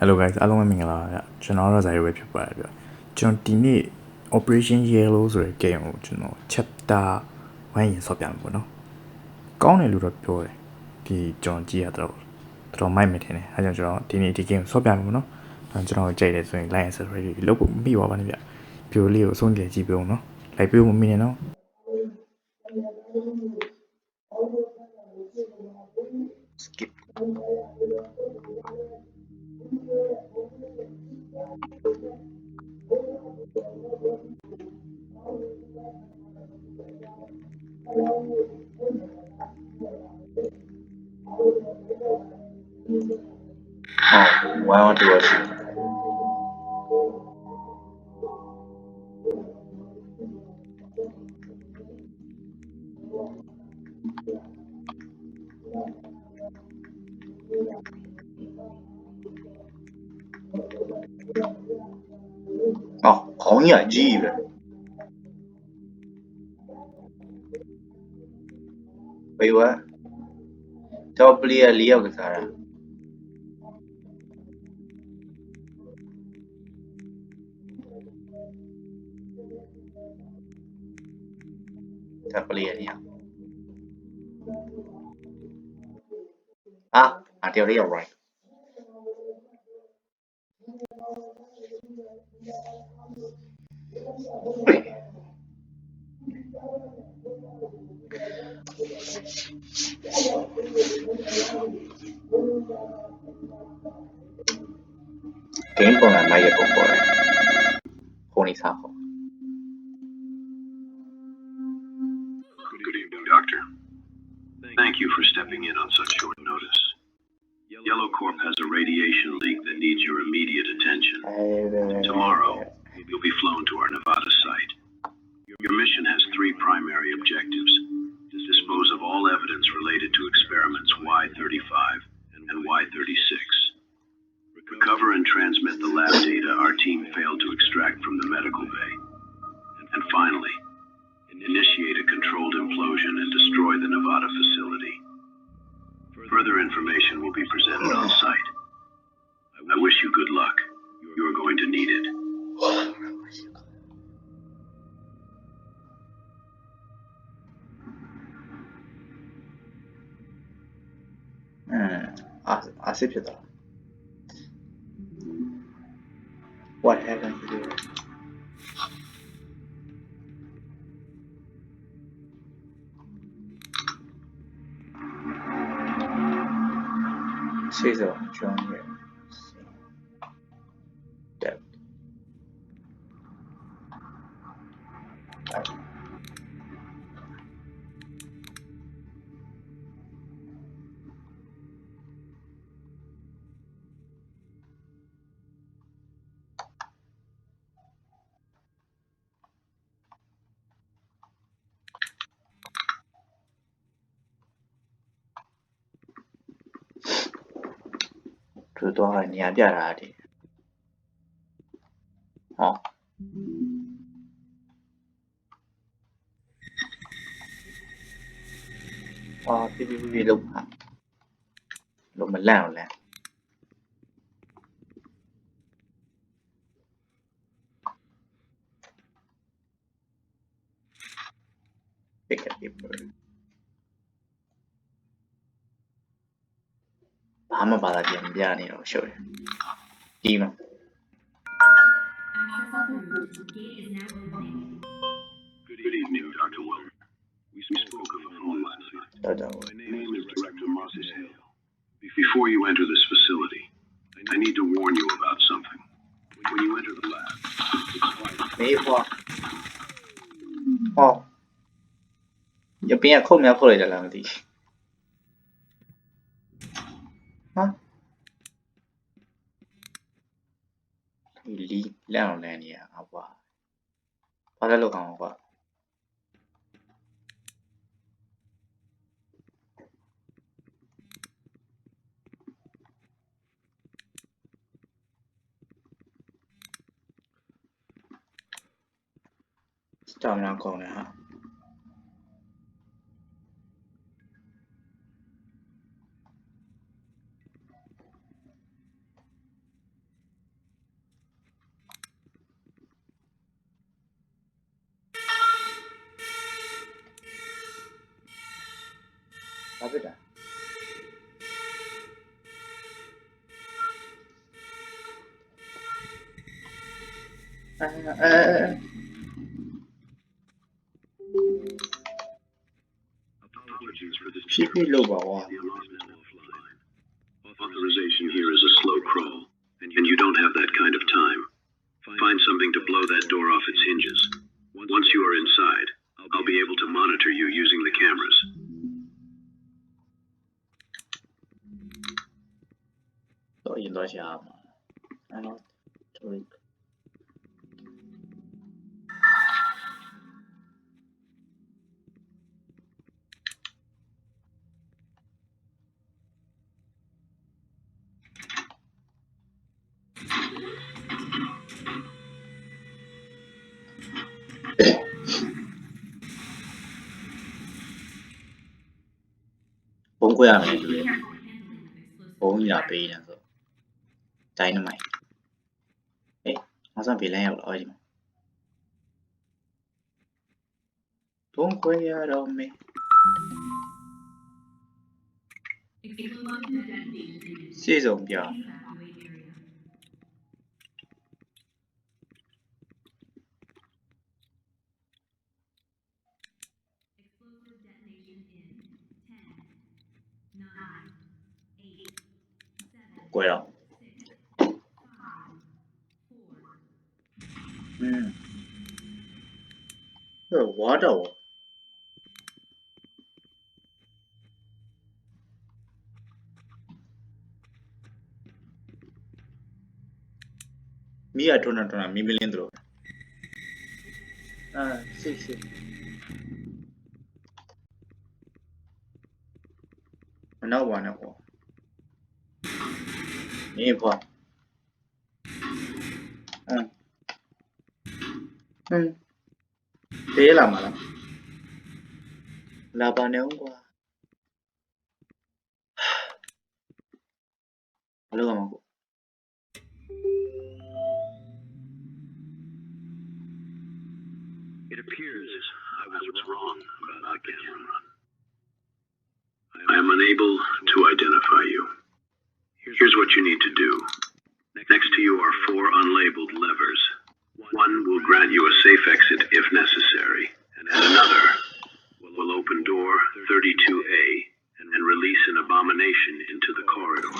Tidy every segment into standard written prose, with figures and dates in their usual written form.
Hello guys အားလုံးပဲမင်္ဂလာပါဗျကျွန်တော်တော့ဇာရွေးဖြစ်ပါတယ်ဗျကျွန်တော်ဒီနေ့ Operation Yellow ဆိုတဲ့ game ကိုကျွန်တော် chapter 1ရင်ဆော့ပြမယ်ပေါ့နော်ကောင်းတယ်လို့တော့ပြောတယ်ဒီကျွန်တော်ကြည့်ရတော့မိုက်မယ်ထင်တယ်အဲကြောင့်ကျွန်တော်ဒီနေ့ဒီ game ဆော့ပြမယ်ပေါ့နော်ကျွန်တော်ကြိုက်တယ်ဆိုရင် like and subscribe လုပ်ဖို့မပြီးပါဘူးဗျဗီဒီယိုလေးကိုအဆုံးကြည့်ကြည့်ပေးအောင်နော် like ပေးဖို့မမိနဲ့နော် skip why want to watch it? Oh, 好演技呗。喂喂，叫不列里奥个啥呀？叫不列里奥。啊，掉了要 right。game ပုံစံမိုက်ရပုံပေါ်တယ်။ခုန်နေစားပေါ့ Good evening, Doctor. Thank you for stepping in on such short notice. Yellow Corp has a radiation leak that needs your immediate attention. Tomorrow, you'll be flown to our Nevada site. Your mission has three primary objectives. Dispose of all evidence related to experiments Y35 and Y36. Recover and transmit the lab data our team failed to extract from the medical bay. And finally, initiate a controlled implosion and destroy the Nevada facility. Further information will be presented on site. I wish you good luck. You're going to need it. 아시ဖြစ်သွား What happened here? Caesar Junior. Dead. Tôi to là nhà bia ra đi. Cái lục hả? Lục mình lao là. Pick up your bird. ဘာမှပါလာပြန်ပြနေတော့ရှုပ်တယ်ဒီမှာ Good evening, Dr. Wilmer. We spoke of a phone last night. My name is Director Moses Hale. Before you enter this facility, I need to warn you about something. When you enter the lab, it's vital. မေးဖွာဟောရပင်းကခုတ်မြောက်ခုတ်လိုက်တယ်လားမသိဟာဒီလီလန့်အောင်လန့်နေရအကွာဘာလဲလောက်အောင်ကွာစတာမနာကောင်းတယ်ဟာ Apologies for this. ဖြည်းဖြည်းလုပ်ပါကွာ The alarm is offline. Authorization here is a slow crawl, and you don't have that kind of time. Find something to blow that door off its hinges. Once you are inside, I'll be able to monitor you using the cameras. တော့ရင်တော့ရှာမှာအဲ့တော့တို့ ဘုံခွဲရမယ်တူတယ်ဘုံကြီးလာပေးနေဆိုဒိုင်းနမိုက်အေးငါစဘေးလန်းရောက်လာဒီမှာဘုံခွဲရတော့မယ် ရှေ့ဆုံးပြောင်းကွယ်တော့ဝါတော့မီးရထွန်းထွန်းမီးမလင်းတို့စိတ်မနောက်ပါနဲ့ပေါ့နေဖွာတေးလာမလားလာပါနဲ့ဦးကွာဘလို့မကော It appears I was wrong about the camera. I am unable to identify you. Here's what you need to do. Next to you are 4 unlabeled levers. One will grant you a safe exit if necessary, and another will open door 32A and release an abomination into the corridor.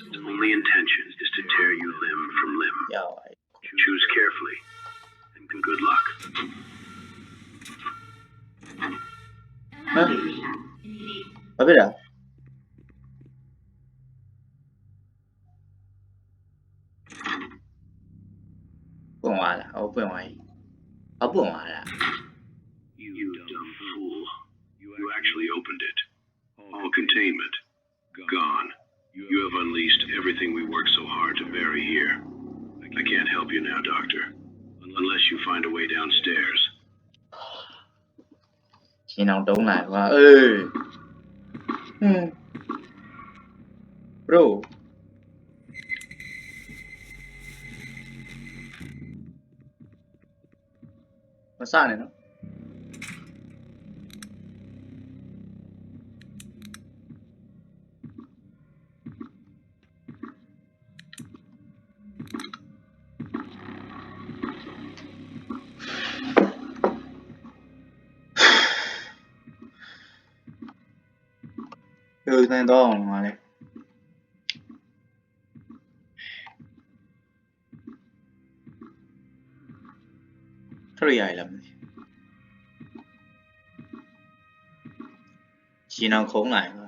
Its only intention is to tear you limb from limb. Choose carefully, and good luck. A ver, You dumb fool. You actually opened it. All containment. Gone. You have unleashed everything we worked so hard to bury here. I can't help you now, Doctor. Unless you find a way downstairs. khi nào đúng lại quá bro mà sao này nó này to mà này rất dài lắm chỉ nào khốn lại thôi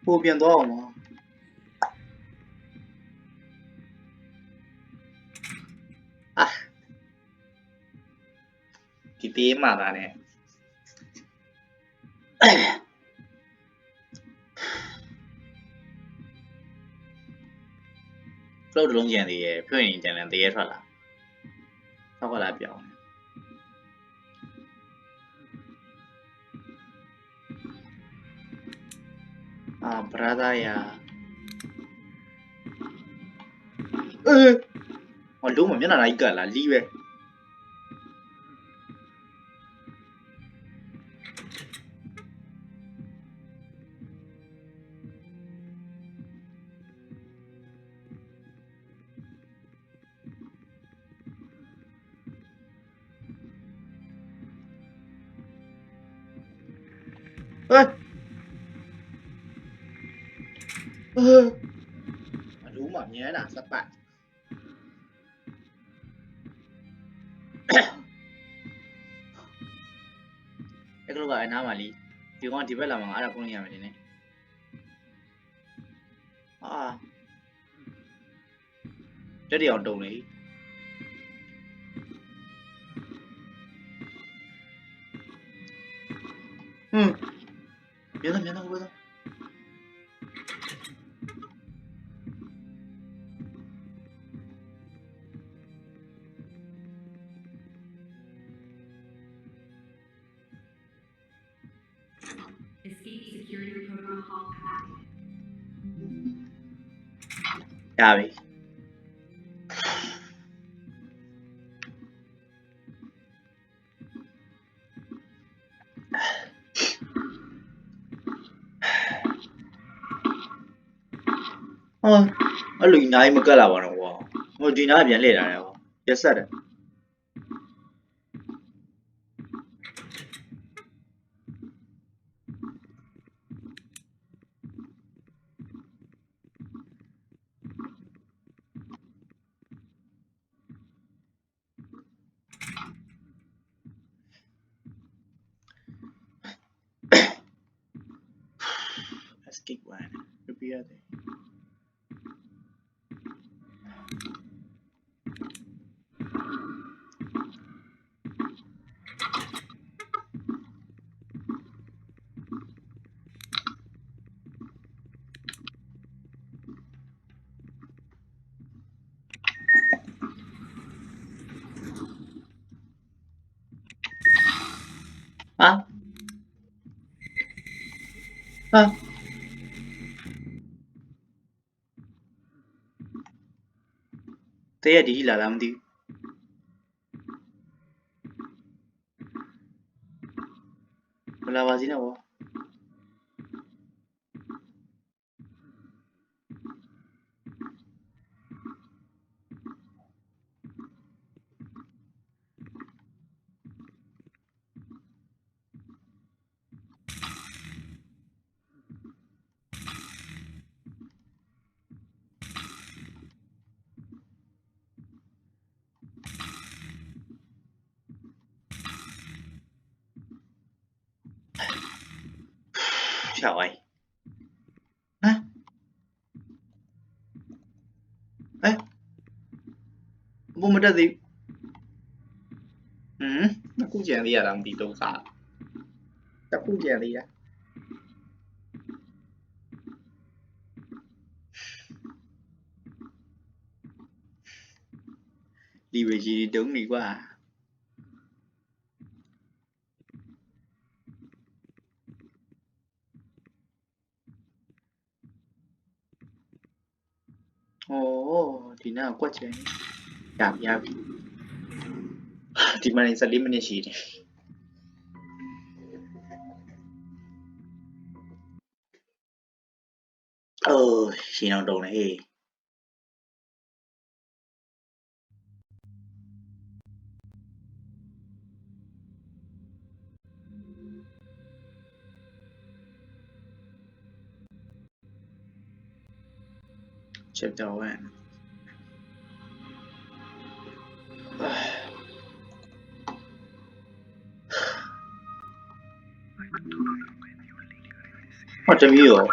vô biên đó mà cái tiếng mà ra này lâu được chuyện thì 표현이 chẳng là tiếc thôi là sao có lại biểu brother ya ဟောလုံးမမျက်နှာလိုက်ကလာလီးပဲအလုံးမမြဲတာစပတ်အဲ့ကလေးကအနားမှာလီဒီကောင်ဒီဘက်လာမှာအဲ့ဒါဖုန်းရမယ်တင်နေတက်ရအောင်တုံလေ别了，别了。呀喂。အဲ့လိုနိုင်မကက်လာပါတော့ကွာဟိုဒီနားပြန်လှည့်လာတယ်ကွာပြက်ဆက်တယ်escape one prepare there ते या D लाला मदी बुलावाजी ना वो Trời hả? Ê vô mà ra gì? Nó cũng chèn đi à làm gì đâu xa chắc cũng chèn đi á đi về gì đứng đi quá à ồ thì nào quá trời cảm giác thì mà này sẽ đi mình gì này chỉ nào đầu này chapter 1 What do you